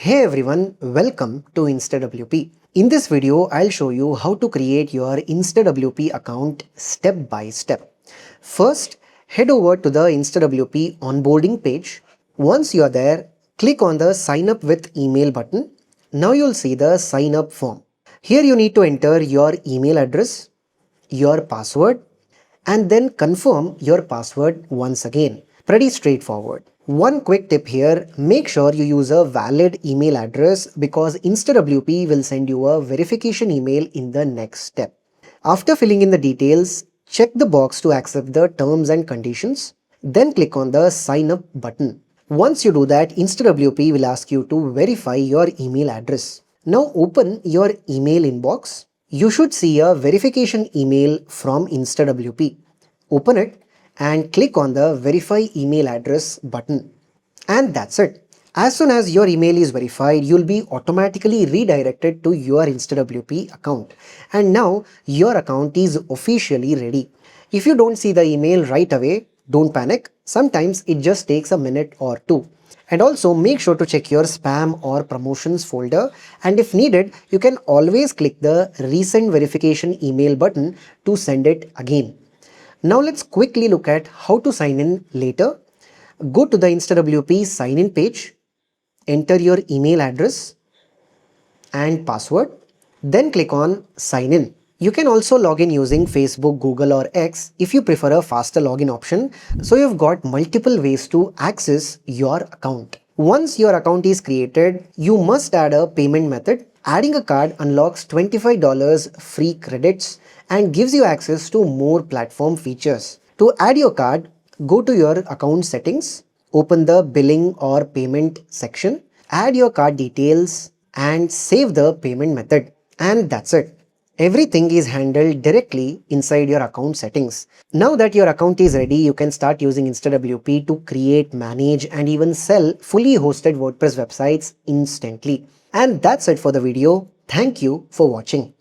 Hey everyone, welcome to InstaWP. In this video, I'll show you how to create your InstaWP account step by step. First, head over to the InstaWP onboarding page. Once you're there, click on the sign up with email button. Now you'll see the sign up form. Here you need to enter your email address, your password, and then confirm your password once again. Pretty straightforward. One quick tip here, make sure you use a valid email address because InstaWP will send you a verification email in the next step. After filling in the details, check the box to accept the terms and conditions. Then click on the sign up button. Once you do that, InstaWP will ask you to verify your email address. Now open your email inbox. You should see a verification email from InstaWP. Open it and click on the verify email address button. And that's it. As soon as your email is verified, you'll be automatically redirected to your InstaWP account. And now your account is officially ready. If you don't see the email right away, don't panic. Sometimes it just takes a minute or two. And also make sure to check your spam or promotions folder, and if needed, you can always click the resend verification email button to send it again. Now let's quickly look at how to sign in later. Go to the InstaWP sign in page, enter your email address and password, then click on sign in. You can also log in using Facebook, Google or X if you prefer a faster login option. So you've got multiple ways to access your account. Once your account is created, you must add a payment method. Adding a card unlocks $25 free credits and gives you access to more platform features. To add your card, go to your account settings, open the billing or payment section, add your card details and save the payment method. And that's it. Everything is handled directly inside your account settings. Now that your account is ready, you can start using InstaWP to create, manage and even sell fully hosted WordPress websites instantly. And that's it for the video. Thank you for watching.